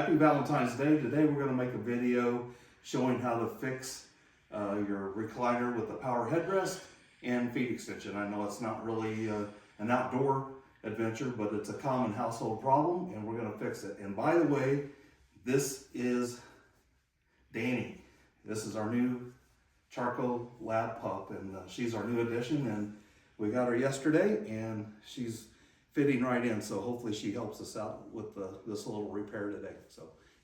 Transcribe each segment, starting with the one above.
Happy Valentine's Day. Today we're going to make a video showing how to fix your recliner with the power headrest and feet extension. I know it's not really an outdoor adventure, but it's a common household problem and we're going to fix it. And by the way, this is Danny. This is our new charcoal lab pup, and she's our new addition, and we got her yesterday and she's fitting right in, so hopefully she helps us out with this little repair today. So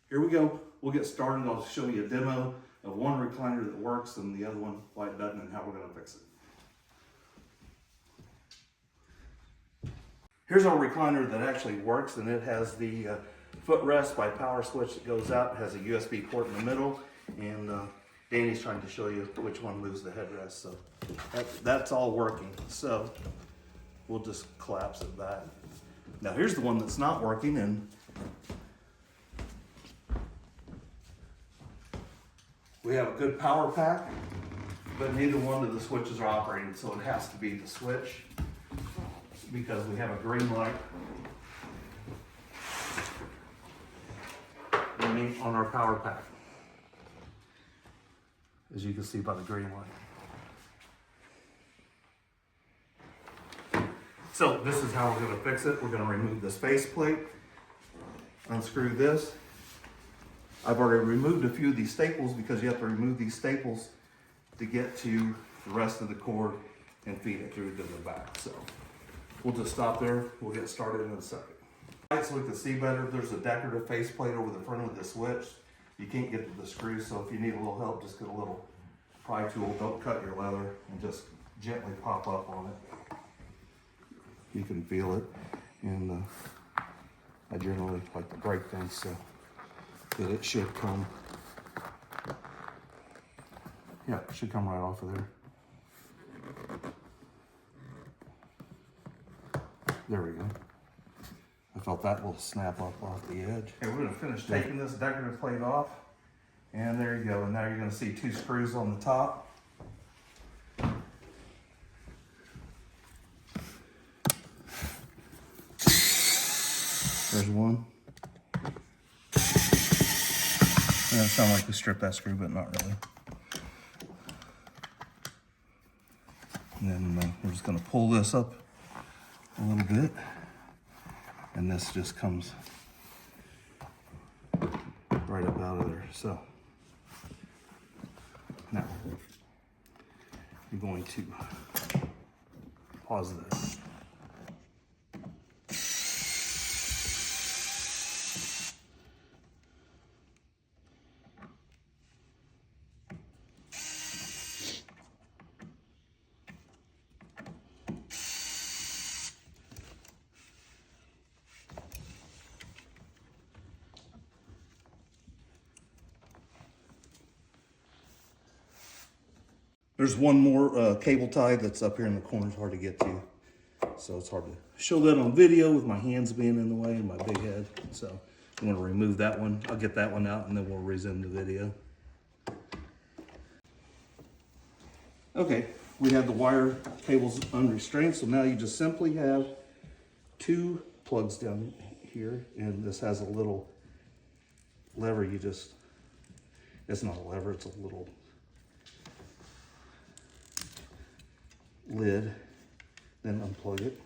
here we go. We'll get started. I'll show you a demo of one recliner that works and the other one why it doesn't and how we're going to fix it. Here's our recliner that actually works, and it has the footrest by power switch that goes out. It has a USB port in the middle, and Danny's trying to show you which one moves the headrest. So that's all working. So we'll just collapse it back. Now here's the one that's not working, and we have a good power pack, but neither one of the switches are operating, so it has to be the switch because we have a green light running on our power pack, as you can see by the green light. So this is how we're going to fix it. We're going to remove this faceplate, unscrew this. I've already removed a few of these staples because you have to remove these staples to get to the rest of the cord and feed it through to the back. So we'll just stop there. We'll get started in a second. So we can see better, there's a decorative faceplate over the front of the switch. You can't get to the screws, so if you need a little help, just get a little pry tool. Don't cut your leather and just gently pop up on it. You can feel it, and I generally like to break things so that it should come. Yeah, it should come right off of there. There we go. I felt that will snap up off the edge. Okay, we're gonna finish taking this decorative plate off, and there you go. And now you're gonna see two screws on the top. There's one. It sounds like we stripped that screw, but not really. And then we're just going to pull this up a little bit, and this just comes right up out of there. So now you're going to pause this. There's one more cable tie that's up here in the corner. It's hard to get to, so it's hard to show that on video with my hands being in the way and my big head. So I'm going to remove that one. I'll get that one out and then we'll resume the video. Okay, we have the wire cables unrestrained, so now you just simply have two plugs down here, and this has a little lever. It's not a lever, it's a little lid. Then unplug it,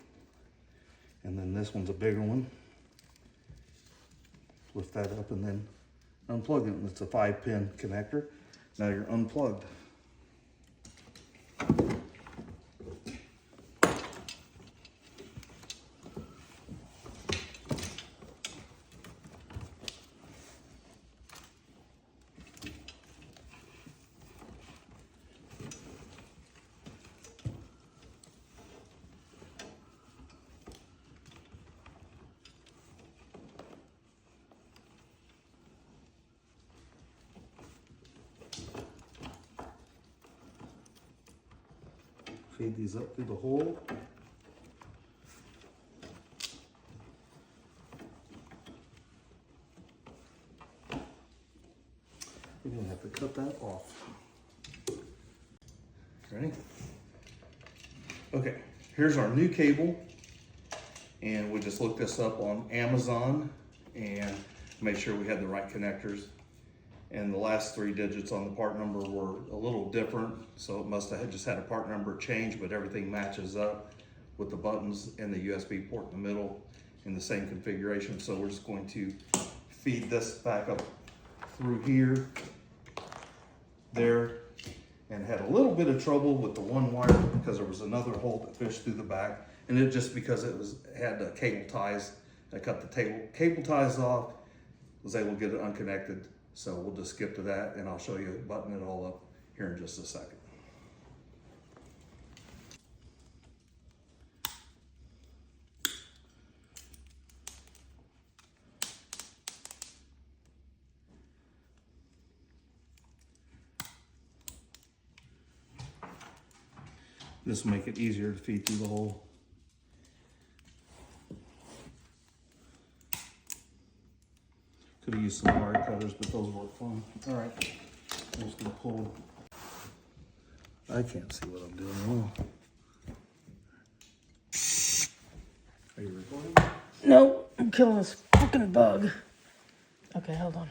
and then this one's a bigger one. Lift that up and then unplug it, and it's a 5-pin connector. Now you're unplugged. Feed these up through the hole. You're gonna have to cut that off. Ready? Okay, here's our new cable, and we just looked this up on Amazon, and made sure we had the right connectors. And the last 3 digits on the part number were a little different, so it must have just had a part number change, but everything matches up with the buttons and the USB port in the middle in the same configuration. So we're just going to feed this back up through here, there, and had a little bit of trouble with the one wire because there was another hole that fished through the back, and it just because it had cable ties. I cut the cable ties off, was able to get it unconnected. So we'll just skip to that, and I'll show you button it all up here in just a second. This will make it easier to feed through the hole. Could have used some wire cutters, but those work fine. All right, I'm just gonna pull. I can't see what I'm doing. Are you recording? No, I'm killing this fucking bug. Okay, hold on.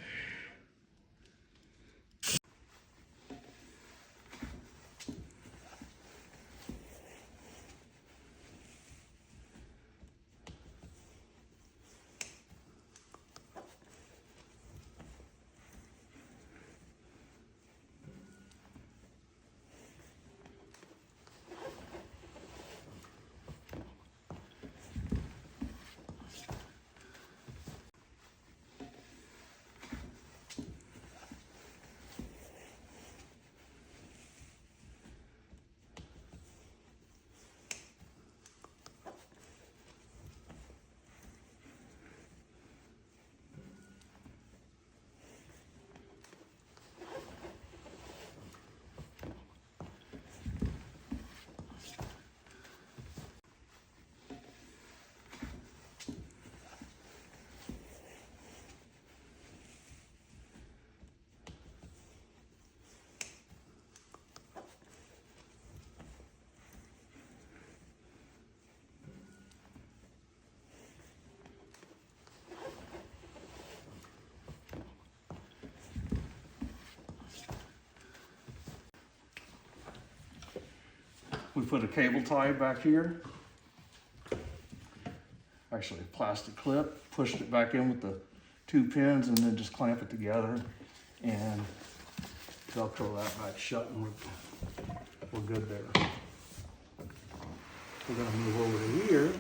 We put a cable tie back here. Actually a plastic clip, pushed it back in with the 2 pins and then just clamp it together and Velcro that back shut, and we're good there. We're gonna move over to here.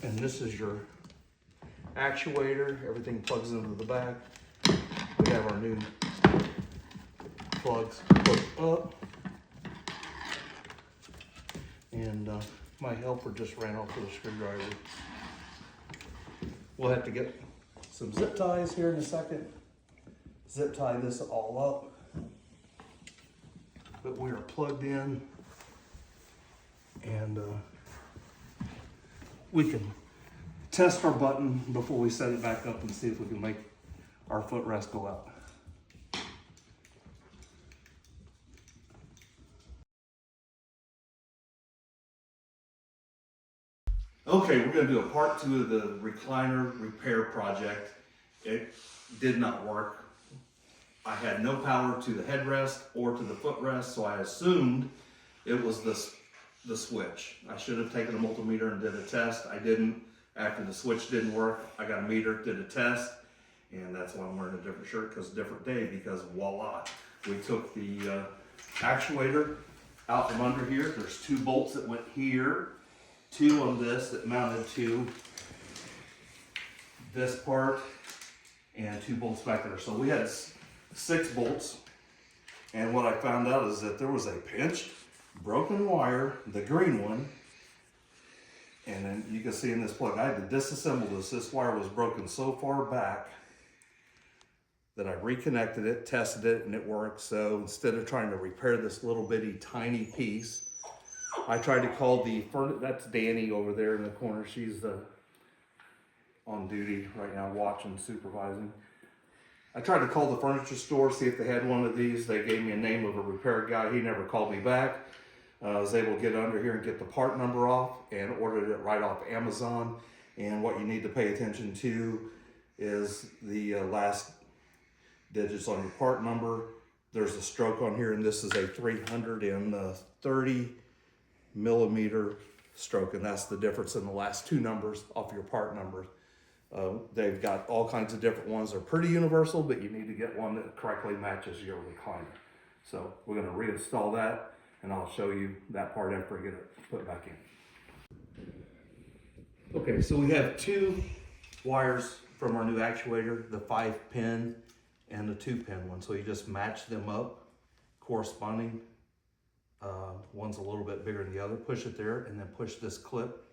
And this is your actuator. Everything plugs into the back. We have our new plugs hooked up. And my helper just ran off with a screwdriver. We'll have to get some zip ties here in a second. Zip tie this all up. But we are plugged in, and we can test our button before we set it back up and see if we can make our footrest go out. Okay, we're going to do a part 2 of the recliner repair project. It did not work. I had no power to the headrest or to the footrest, so I assumed it was the switch. I should have taken a multimeter and did a test. I didn't. After the switch didn't work, I got a meter, did a test, and that's why I'm wearing a different shirt, because different day, because voila. We took the actuator out from under here. There's 2 bolts that went here, 2 on this that mounted to this part, and 2 bolts back there. So we had 6 bolts, and what I found out is that there was a pinched, broken wire, the green one, and then you can see in this plug, I had to disassemble this. This wire was broken so far back that I reconnected it, tested it, and it worked. So instead of trying to repair this little bitty tiny piece, I tried to call that's Danny over there in the corner. She's on duty right now, watching, supervising. I tried to call the furniture store, see if they had one of these. They gave me a name of a repair guy. He never called me back. I was able to get under here and get the part number off and ordered it right off Amazon. And what you need to pay attention to is the last digits on your part number. There's a stroke on here, and this is a 330 millimeter stroke, and that's the difference in the last two numbers off your part numbers. They've got all kinds of different ones. They're pretty universal, but you need to get one that correctly matches your recliner. So we're going to reinstall that, and I'll show you that part after I get it put back in. Okay, so we have two wires from our new actuator, the 5-pin and the 2-pin one. So you just match them up corresponding. One's a little bit bigger than the other. Push it there, and then push this clip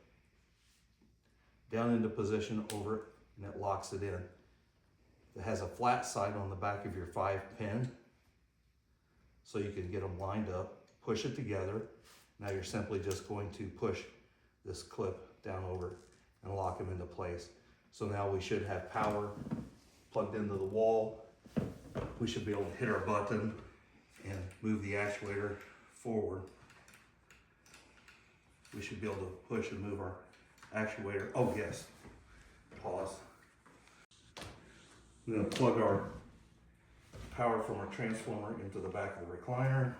down into position over it, and it locks it in. It has a flat side on the back of your 5-pin, so you can get them lined up. Push it together. Now you're simply just going to push this clip down over it and lock them into place. So now we should have power plugged into the wall. We should be able to hit our button and move the actuator forward. We should be able to push and move our actuator. Oh yes, pause. We're going to plug our power from our transformer into the back of the recliner.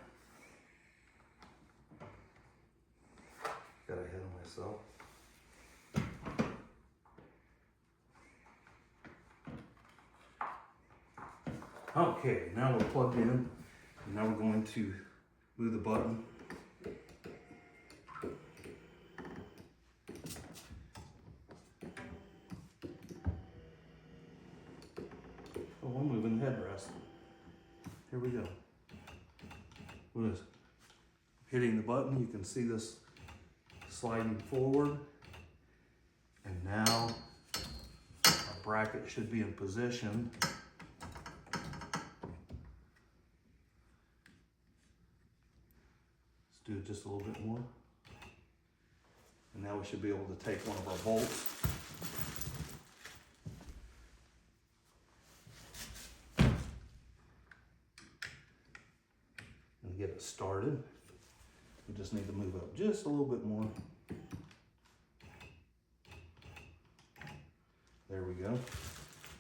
Got ahead of myself. Okay, now we're plugged in, and now we're going to move the button. Oh, we're moving the headrest. Here we go. We're just hitting the button. You can see this sliding forward. And now our bracket should be in position. Let's do it just a little bit more. And now we should be able to take one of our bolts. And get it started. We just need to move up just a little bit more. There we go.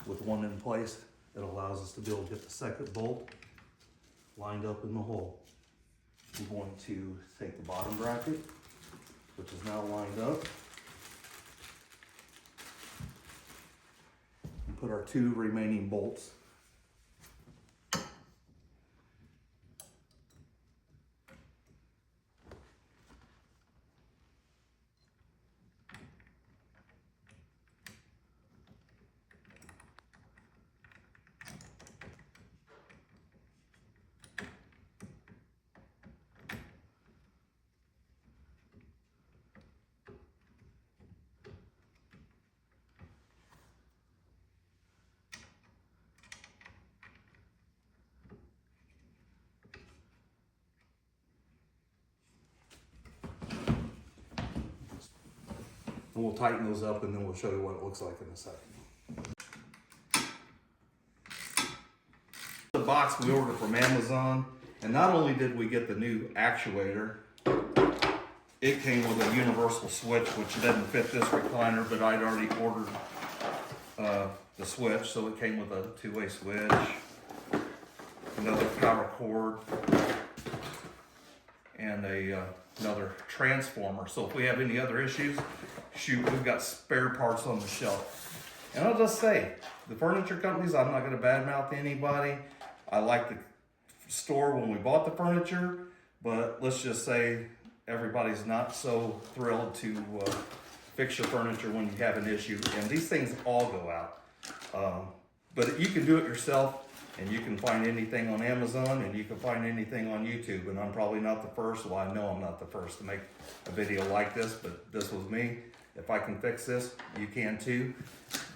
With one in place, it allows us to be able to get the second bolt lined up in the hole. We're going to take the bottom bracket, which is now lined up, and put our two remaining bolts. And we'll tighten those up, and then we'll show you what it looks like in a second. The box we ordered from Amazon, and not only did we get the new actuator, it came with a universal switch, which doesn't fit this recliner, but I'd already ordered the switch, so it came with a two-way switch, another power cord, and another transformer. So if we have any other issues, shoot, we've got spare parts on the shelf. And I'll just say, the furniture companies, I'm not going to badmouth anybody. I like the store when we bought the furniture, but let's just say everybody's not so thrilled to fix your furniture when you have an issue. And these things all go out. But you can do it yourself, and you can find anything on Amazon, and you can find anything on YouTube. And I'm probably not the first, well, I know I'm not the first to make a video like this, but this was me. If I can fix this, you can too.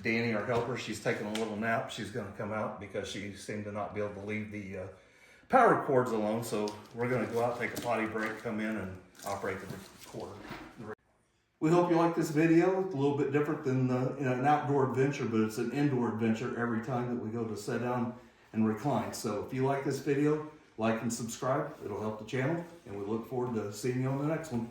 Danny, our helper, she's taking a little nap. She's gonna come out because she seemed to not be able to leave the power cords alone. So we're gonna go out, take a potty break, come in and operate the recorder. We hope you like this video. It's a little bit different than an outdoor adventure, but it's an indoor adventure every time that we go to sit down and recline. So if you like this video, like and subscribe. It'll help the channel, and we look forward to seeing you on the next one.